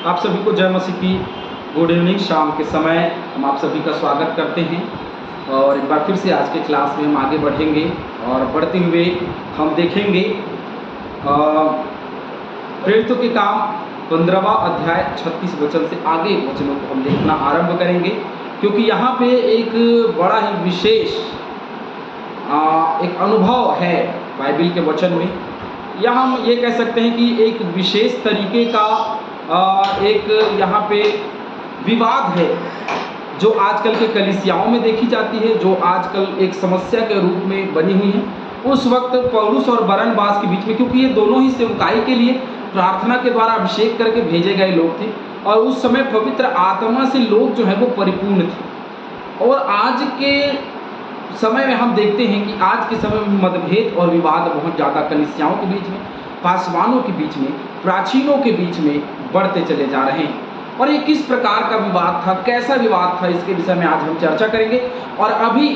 आप सभी को जय मसीह की गुड इवनिंग। शाम के समय हम आप सभी का स्वागत करते हैं और एक बार फिर से आज के क्लास में हम आगे बढ़ेंगे और बढ़ते हुए हम देखेंगे प्रेरितों के काम 15वां अध्याय 36 वचन से आगे वचनों को हम देखना आरंभ करेंगे, क्योंकि यहाँ पे एक बड़ा ही विशेष एक अनुभव है बाइबल के वचन में। या हम ये कह सकते हैं कि एक विशेष तरीके का एक यहाँ पे विवाद है जो आजकल के कलीसियाओं में देखी जाती है, जो आजकल एक समस्या के रूप में बनी हुई है। उस वक्त पौलुस और बरनबास के बीच में, क्योंकि ये दोनों ही सेवकाई के लिए प्रार्थना के द्वारा अभिषेक करके भेजे गए लोग थे और उस समय पवित्र आत्मा से लोग जो है वो परिपूर्ण थे। और आज के समय में हम देखते हैं कि आज के समय में मतभेद और विवाद बहुत ज़्यादा कलीसियाओं के बीच में, पासवानों के बीच में, प्राचीनों के बीच में बढ़ते चले जा रहे हैं। और ये किस प्रकार का विवाद था, कैसा विवाद था, इसके विषय में आज हम चर्चा करेंगे। और अभी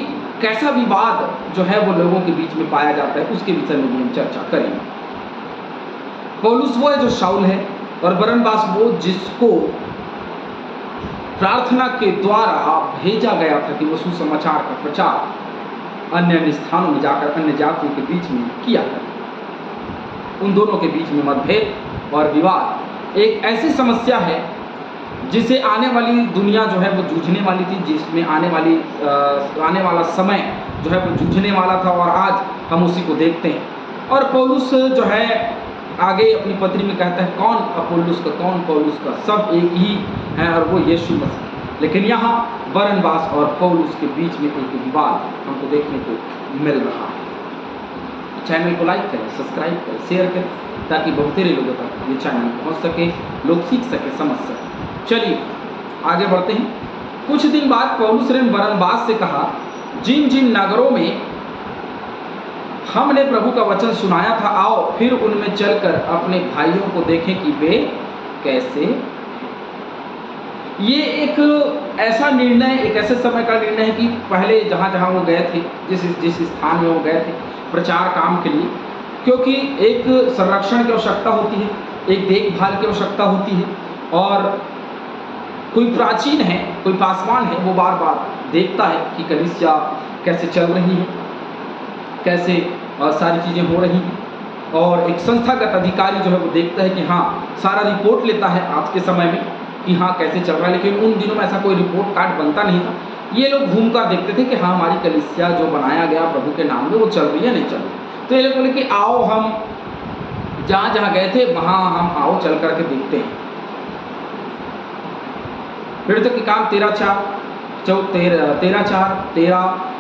कैसा विवाद जो है वो लोगों के बीच में पाया जाता है उसके विषय में भी हम चर्चा करेंगे। पौलुस वो है जो शाऊल है और बरनबास वो जिसको प्रार्थना के द्वारा भेजा गया था कि वो सुसमाचार का प्रचार अन्य स्थानों में जाकर अन्य जातियों के बीच में किया कर। उन दोनों के बीच में मतभेद और विवाद एक ऐसी समस्या है जिसे आने वाली दुनिया जो है वो जूझने वाली थी, जिसमें आने वाला समय जो है वो जूझने वाला था और आज हम उसी को देखते हैं। और पौलुस जो है आगे अपनी पत्री में कहता है कौन अपोल्लोस का, कौन पौलुस का, सब एक ही है और वो यीशु मसीह। लेकिन यहाँ बरनबास और पौलुस के बीच में एक विवाद हमको देखने को मिल रहा है। चैनल को लाइक करें, सब्सक्राइब करें, शेयर करें, ताकि बहुतेरे लोगों तक ये चैनल पहुँच सके, लोग सीख सके, समझ सके। चलिए आगे बढ़ते हैं। कुछ दिन बाद पौलुस ने बरनबास से कहा, जिन जिन नगरों में हमने प्रभु का वचन सुनाया था, आओ फिर उनमें चलकर अपने भाइयों को देखें कि वे कैसे। ये एक ऐसा निर्णय, एक ऐसे समय का निर्णय है कि पहले जहाँ जहाँ वो गए थे, जिस स्थान में वो गए थे प्रचार काम के लिए, क्योंकि एक संरक्षण की आवश्यकता होती है, एक देखभाल की आवश्यकता होती है। और कोई प्राचीन है, कोई पासवान है, वो बार बार देखता है कि कलीसिया कैसे चल रही है, कैसे सारी चीज़ें हो रही हैं। और एक संस्थागत अधिकारी जो है वो देखता है कि हाँ, सारा रिपोर्ट लेता है आज के समय में कि हाँ कैसे चल रहा है। लेकिन उन दिनों में ऐसा कोई रिपोर्ट कार्ड बनता नहीं था। ये लोग घूम कर देखते थे कि हाँ हमारी कलीसिया जो बनाया गया प्रभु के नाम में वो चल रही है नहीं चल रही। तो ये लोग बोले कि आओ हम जहाँ जहाँ गए थे वहाँ हम आओ चल करके देखते हैं। प्रेरितों के काम 13:4,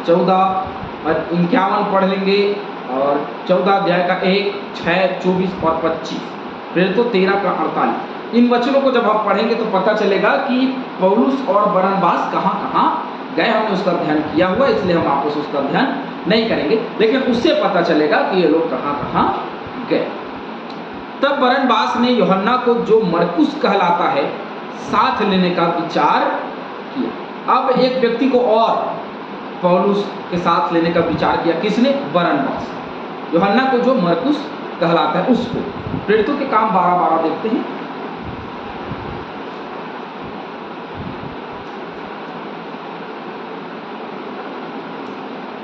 14 और 51 पढ़ लेंगे और 14 अध्याय का 1, 6, 24 और 25। प्रेरितों 13 का 48। इन वचनों को जब आप पढ़ेंगे तो पता चलेगा कि पौलुस और बरनबास कहाँ कहाँ गए। हमने उसका अध्ययन किया हुआ, इसलिए हम आपस उसका अध्ययन नहीं करेंगे, लेकिन उससे पता चलेगा कि ये लोग कहाँ कहाँ गए। तब बरनबास ने यूहन्ना को, जो मरकुस कहलाता है, साथ लेने का विचार किया। अब एक व्यक्ति को और पौलुस के साथ लेने का विचार किया। किसने? बरनबास। यूहन्ना को, जो मरकुस कहलाता है, उसको। प्रेरितों के काम 12:12 देखते हैं।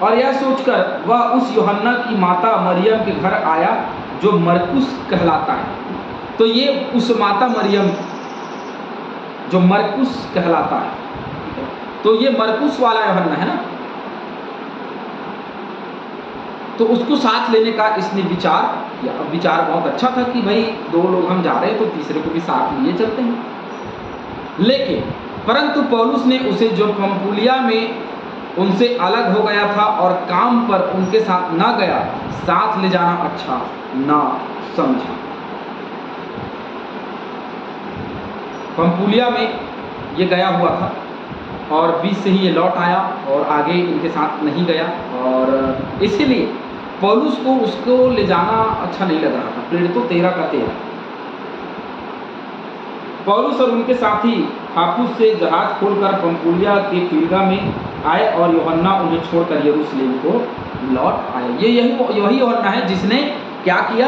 और यह सोचकर वह उस यूहन्ना की माता मरियम के घर आया जो मरकुस कहलाता है। तो ये उस माता मरियम जो मरकुस कहलाता है, तो ये मरकुस वाला यूहन्ना है ना, तो उसको साथ लेने का इसने विचार किया। अब विचार बहुत अच्छा था कि भाई 2 लोग हम जा रहे हैं तो तीसरे को भी साथ लिए चलते हैं। लेकिन परंतु पौलुस ने उसे, जो पंफूलिया में उनसे अलग हो गया था और काम पर उनके साथ न गया, साथ ले जाना अच्छा ना समझा। पंफूलिया में ये गया हुआ था और बीच से ही ये लौट आया और आगे इनके साथ नहीं गया, और इसीलिए पौलुस को उसको ले जाना अच्छा नहीं लग रहा था। प्रेरितों 13 का 13। पौलुस और उनके साथी पाफुस से जहाज खोलकर पंफूलिया के पीरगा में आए और यूहन्ना उन्हें छोड़कर यरूशलेम को लौट आए। ये वही यूहन्ना है जिसने क्या किया?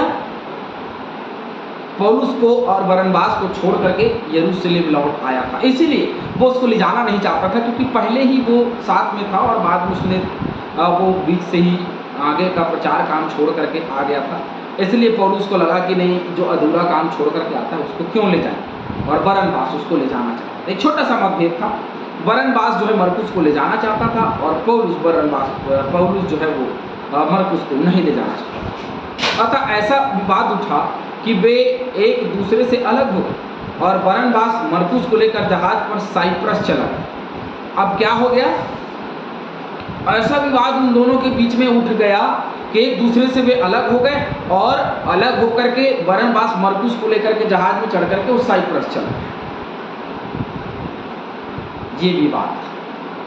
पौलुस को और बरनबास को छोड़ करके यरूशलेम लौट आया था। इसीलिए वो उसको ले जाना नहीं चाहता था, क्योंकि पहले ही वो साथ में था और बाद में उसने वो बीच से ही आगे का प्रचार काम छोड़ करके आ गया था। इसलिए पौलुस को लगा कि नहीं, जो अधूरा काम छोड़ करके आता है उसको क्यों ले जाए, और बरनबास उसको ले जाना चाहता था। एक छोटा सा मतभेद था। बरनबास जो है मरकुस को ले जाना चाहता था और पौलुस जो है वो मरकुस को नहीं ले जाना चाहता था। अतः ऐसा विवाद उठा कि वे एक दूसरे से अलग हो गए और बरनबास मरकुस को लेकर जहाज पर साइप्रस चला गया। अब क्या हो गया, ऐसा विवाद उन दोनों के बीच में उठ गया कि एक दूसरे से वे अलग हो गए और अलग होकर के बरनबास मरकुस को लेकर के जहाज में चढ़ करके उस साइप्रस चला गया। ये विवाद था,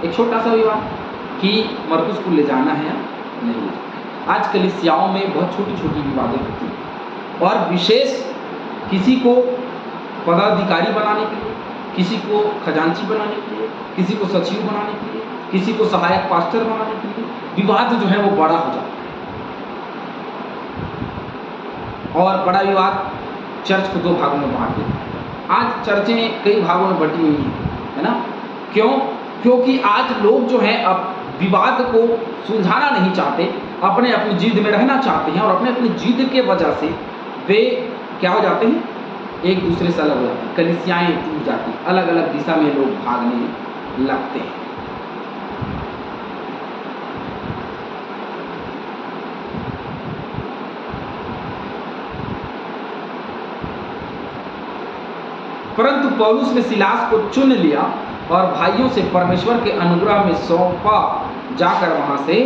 एक छोटा सा विवाद कि मरकुस को ले जाना है या नहीं ले जाना। आज कलीसियाओं में बहुत छोटी छोटी विवादें होती हैं और विशेष किसी को पदाधिकारी बनाने के लिए, किसी को खजांची बनाने के लिए, किसी को सचिव बनाने के लिए, किसी को सहायक पास्टर बनाने के लिए विवाद जो है वो बड़ा हो जाता है और बड़ा विवाद चर्च को दो भागों में बांट देता है। आज चर्चें कई भागों में बटी हुई हैं, है ना? क्यों? क्योंकि आज लोग जो हैं अब विवाद को सुलझाना नहीं चाहते, अपनी जिद में रहना चाहते हैं और अपनी जिद के वजह से वे क्या हो जाते हैं, एक दूसरे से अलग हो जाते हैं, कलीसियाएं टूट जाती हैं, अलग अलग दिशा में लोग भागने लगते हैं। परंतु पौलुस ने सिलास को चुन लिया और भाइयों से परमेश्वर के अनुग्रह में सौंपा जाकर वहां से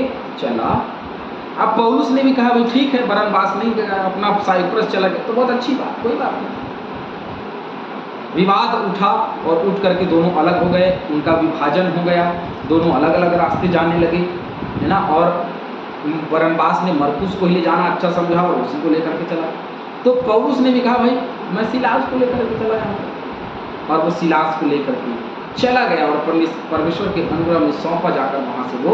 चला। अब पौलुस ने भी कहा भाई ठीक है, बरनबास नहीं गया, अपना साइप्रस चला गया तो बहुत अच्छी बात, कोई बात नहीं। विवाद उठा और उठ करके दोनों अलग हो गए, उनका विभाजन हो गया, दोनों अलग अलग रास्ते जाने लगे, है ना? और बरनबास ने मरकुस को ही ले जाना अच्छा समझा और उसी को लेकर के चला। तो पौलुस ने भी कहा भाई मैं सिलास को लेकर के चला जाऊँगा, और वो सिलास को लेकर के चला गया और परमेश्वर के अनुग्रह में सौंपा जाकर वहाँ से वो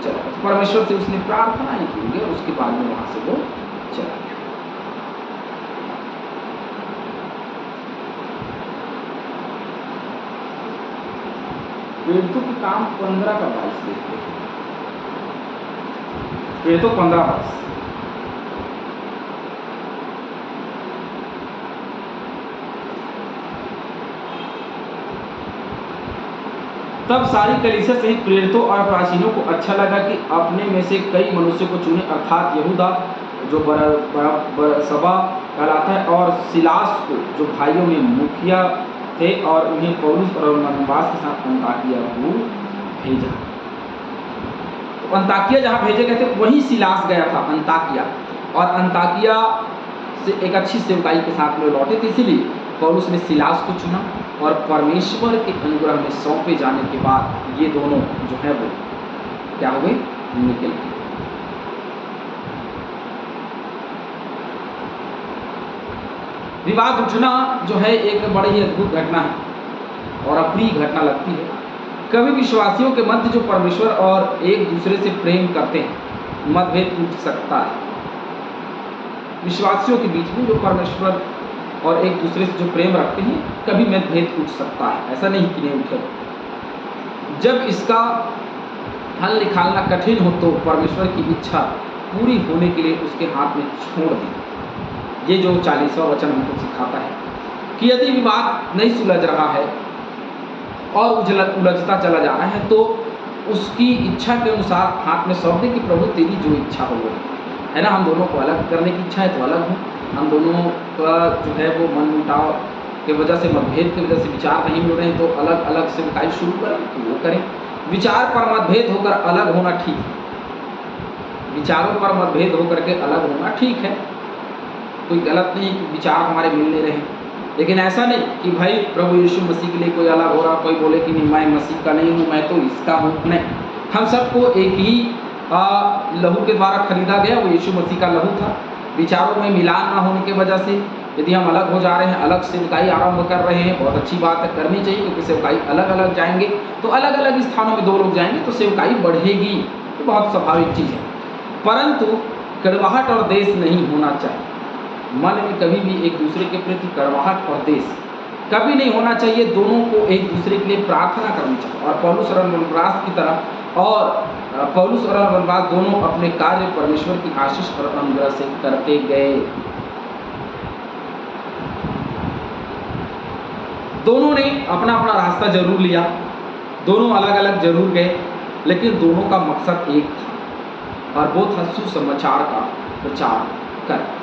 चला गया। परमेश्वर से उसने प्रार्थनाएं की और उसके बाद में वहाँ से वो चला गया। प्रेरितों के काम 15 का 22 देखते हैं। प्रेरितों 15-22। तब सारी कलीसिया सहित प्रेरितों और प्राचीनों को अच्छा लगा कि अपने में से कई मनुष्यों को चुने, अर्थात यहूदा जो बरसबा कहलाता है और सिलास को जो भाइयों में मुखिया थे, और उन्हें पौलुस और बरनबास के साथ अंताकिया को भेजा। तो अंताकिया जहाँ भेजे गए थे वहीं सिलास गया था, अंताकिया, और अंताकिया से एक अच्छी सेवकाई के साथ में लौटे थे। इसीलिए पौलुस ने सिलास को चुना और परमेश्वर के अनुग्रह में सौंपे जाने के बाद ये दोनों जो है वो क्या हुए, निकल गए। विवाद उठना जो है एक बड़ी ही अद्भुत घटना है और अप्रिय घटना लगती है। कभी विश्वासियों के मध्य जो परमेश्वर और एक दूसरे से प्रेम करते हैं मतभेद उठ सकता है। विश्वासियों के बीच में जो परमेश्वर और एक दूसरे से जो प्रेम रखते हैं कभी मतभेद उठ सकता है, ऐसा नहीं कि नहीं उठे। जब इसका हल निकालना कठिन हो तो परमेश्वर की इच्छा पूरी होने के लिए उसके हाथ में छोड़ दें। ये जो 40वां वचन हमको सिखाता है कि यदि विवाद नहीं सुलझ रहा है और उलझता चला जा रहा है तो उसकी इच्छा के अनुसार हाथ में सौंप दे कि प्रभु तेरी जो इच्छा हो वो है ना। हम दोनों को अलग करने की इच्छा है तो अलग हो, हम दोनों का जो है वो मन मुटाव के वजह से, मतभेद की वजह से विचार नहीं मिल रहे हैं तो अलग अलग से इकाई शुरू करें तो वो करें। विचार पर मतभेद होकर अलग होना ठीक है, विचारों पर मतभेद होकर के अलग होना ठीक है, कोई गलत नहीं कि विचार हमारे मिल नहीं रहे। लेकिन ऐसा नहीं कि भाई प्रभु यीशु मसीह के लिए कोई अलग हो रहा, कोई बोले कि नहीं मैं मसीह का नहीं हूँ, मैं तो इसका हूँ। नहीं, हम सबको एक ही लहू के द्वारा खरीदा गया, वो यीशु मसीह का लहू था। विचारों में मिलान ना होने की वजह से यदि हम अलग हो जा रहे हैं, अलग सेवकाई आरंभ कर रहे हैं, बहुत अच्छी बात है, करनी चाहिए, क्योंकि सेवकाई अलग अलग जाएंगे तो अलग अलग स्थानों में 2 लोग जाएंगे तो सेवकाई बढ़ेगी, तो बहुत स्वाभाविक चीज़ है। परंतु कड़वाहट और देश नहीं होना चाहिए। मन में कभी भी एक दूसरे के प्रति कड़वाहट और देश कभी नहीं होना चाहिए। दोनों को एक दूसरे के लिए प्रार्थना करनी चाहिए। और पौलुस और बरनबास की तरह, और पौलुस और बरनबास दोनों अपने कार्य परमेश्वर की आशीष और अनुग्रह से करते गए। दोनों ने अपना अपना रास्ता जरूर लिया, दोनों अलग अलग जरूर गए, लेकिन दोनों का मकसद एक था और वो था सुसमाचार का प्रचार करना।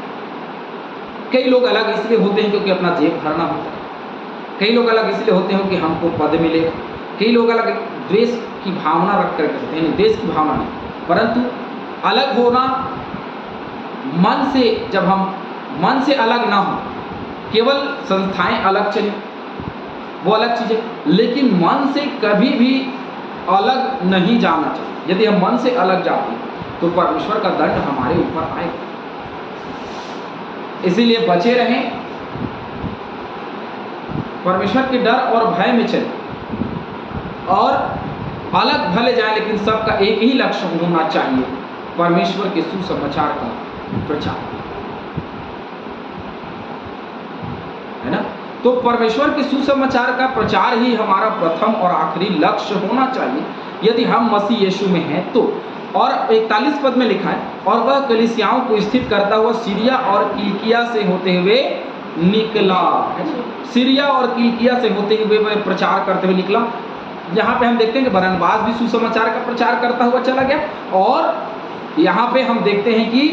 कई लोग अलग इसलिए होते हैं क्योंकि अपना जेब भरना होता है, कई लोग अलग इसलिए होते हैं कि हमको पद मिले, कई लोग अलग द्वेष की भावना रख कर करते हैं, देश की भावना नहीं, परंतु अलग होना मन से, जब हम मन से अलग ना हो, केवल संस्थाएं अलग चले वो अलग चीज़ है, लेकिन मन से कभी भी अलग नहीं जाना चाहिए। यदि हम मन से अलग जाते हैं तो परमेश्वर का दंड हमारे ऊपर आएगा। इसीलिए बचे रहें, परमेश्वर के डर और भय में चलें और अलग भले जाए, लेकिन सबका एक ही लक्ष्य होना चाहिए, परमेश्वर के सुसमाचार का प्रचार, है ना। तो परमेश्वर के सुसमाचार का प्रचार ही हमारा प्रथम और आखिरी लक्ष्य होना चाहिए यदि हम मसीह यीशु में हैं तो। और 41 पद में लिखा है, और वह कलीसियाओं को स्थित करता हुआ सीरिया और किलिकिया से होते हुए निकला। सीरिया और किलिकिया से होते हुए वह प्रचार करते हुए निकला। यहाँ पे हम देखते हैं कि बरनबास भी सुसमाचार का प्रचार करता हुआ चला गया, और यहाँ पे हम देखते हैं कि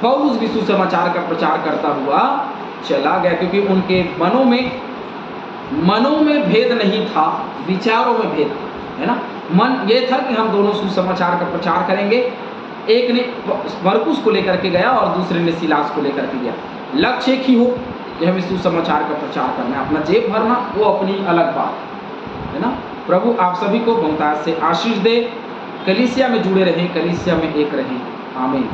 पौलुस भी सुसमाचार का प्रचार करता हुआ चला गया, क्योंकि उनके मनों में भेद नहीं था, विचारों में भेद था, है ना। मन ये था कि हम दोनों सुसमाचार का प्रचार करेंगे। एक ने मरकुस को लेकर के गया और दूसरे ने सिलास को लेकर के गया। लक्ष्य एक ही हो कि हमें सुसमाचार का प्रचार करना है, अपना जेब भरना वो अपनी अलग बात है ना। प्रभु आप सभी को बहुतायत से आशीष दे। कलीसिया में जुड़े रहें, कलीसिया में एक रहें। आमीन।